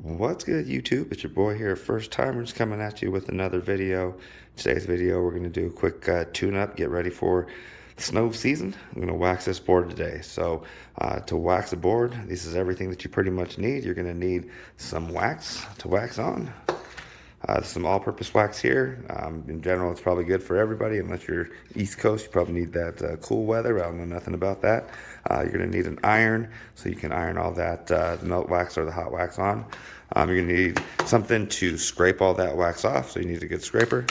What's good, YouTube? It's your boy here, First Timers, coming at you with another video. Today's video, we're going to do a quick tune-up, get ready for the snow season. I'm going to wax this board today. So to wax a board, this is everything that you pretty much need. You're going to need some wax to wax on. Some all-purpose wax here. In general, it's probably good for everybody. Unless you're East Coast, you probably need that cool weather. I don't know nothing about that. You're going to need an iron, so you can iron all that melt wax or the hot wax on. You're going to need something to scrape all that wax off, so you need a good scraper.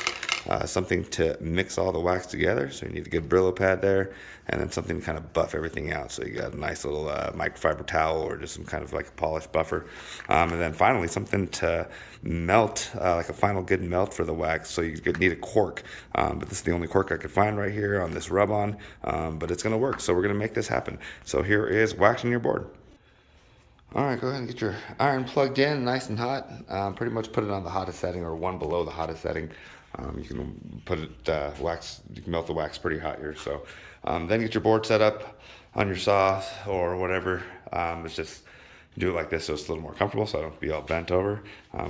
Something to mix all the wax together, so you need a good Brillo pad there, and then something to kind of buff everything out, so you got a nice little microfiber towel or just some kind of like a polished buffer, and then finally something to melt, like a final good melt for the wax, so you need a cork, but this is the only cork I could find right here on this rub-on, but it's going to work, so we're going to make this happen. So here is waxing your board. All right, go ahead and get your iron plugged in, nice and hot. Pretty much put it on the hottest setting or one below the hottest setting. You can put it you can melt the wax pretty hot here. So then get your board set up on your saw or whatever. It's just do it like this so it's a little more comfortable, so I don't be all bent over.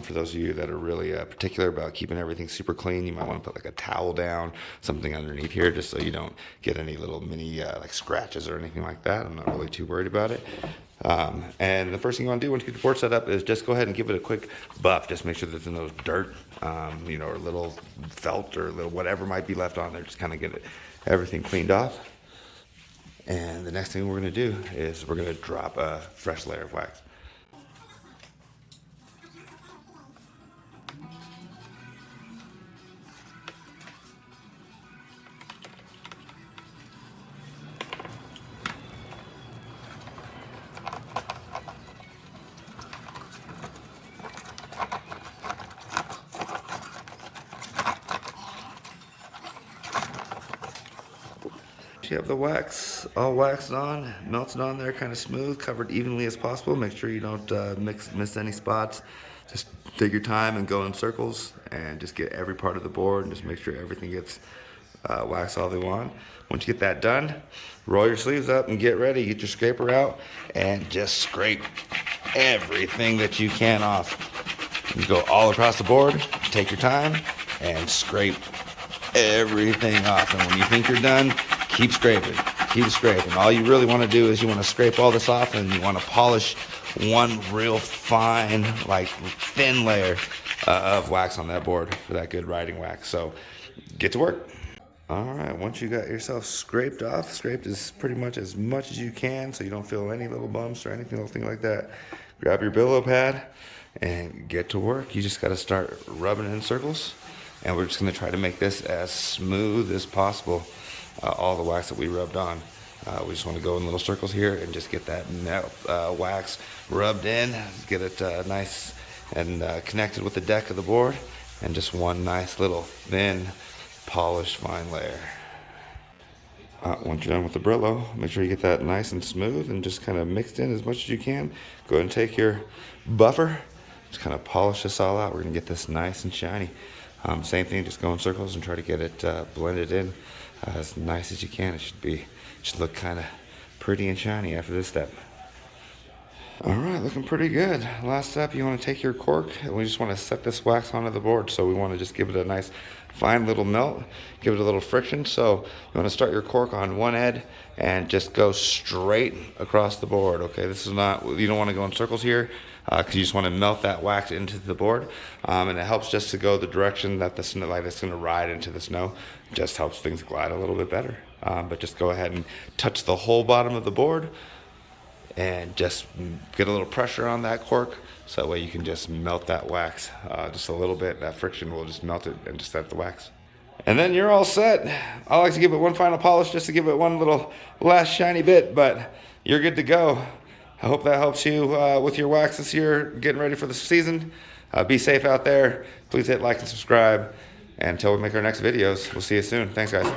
For those of you that are really particular about keeping everything super clean, you might want to put like a towel down, something underneath here, just so you don't get any little mini like scratches or anything like that. I'm not really too worried about it. And the first thing you want to do once you get the board set up is just go ahead and give it a quick buff. Just make sure there's no dirt, or little felt or little whatever might be left on there. Just kind of get everything cleaned off. And the next thing we're going to do is we're going to drop a fresh layer of wax. You have the wax all waxed on, melted on there, kind of smooth, covered evenly as possible. Make sure you don't miss any spots. Just take your time and go in circles and just get every part of the board and just make sure everything gets waxed all they want. Once you get that done, roll your sleeves up and get ready. Get your scraper out and just scrape everything that you can off. You go all across the board, take your time and scrape everything off. And when you think you're done, keep scraping, keep scraping. All you really want to do is you want to scrape all this off and you want to polish one real fine, like thin layer of wax on that board for that good riding wax. So get to work. All right, once you got yourself scraped off, scraped as much as you can so you don't feel any little bumps or anything like that, grab your Brillo pad and get to work. You just got to start rubbing it in circles. And we're just going to try to make this as smooth as possible. All the wax that we rubbed on. We just want to go in little circles here and just get that wax rubbed in, get it nice and connected with the deck of the board, and just one nice little thin, polished, fine layer. Once you're done with the Brillo, make sure you get that nice and smooth and just kind of mixed in as much as you can. Go ahead and take your buffer, just kind of polish this all out. We're going to get this nice and shiny. Same thing, just go in circles and try to get it blended in as nice as you can. It should look kind of pretty and shiny after this step. All right, looking pretty good. Last step, you want to take your cork and we just want to set this wax onto the board. So we want to just give it a nice fine little melt, give it a little friction. So you want to start your cork on one end and just go straight across the board. Okay, this is not, you don't want to go in circles here because you just want to melt that wax into the board. And it helps just to go the direction that the snow, like it's going to ride into the snow. It just helps things glide a little bit better. But just go ahead and touch the whole bottom of the board and just get a little pressure on that cork so that way you can just melt that wax just a little bit. That friction will just melt it and just set the wax. And then you're all set. I like to give it one final polish just to give it one little last shiny bit, but you're good to go. I hope that helps you with your wax this year, getting ready for the season. Be safe out there. Please hit like and subscribe. And until we make our next videos, we'll see you soon. Thanks, guys.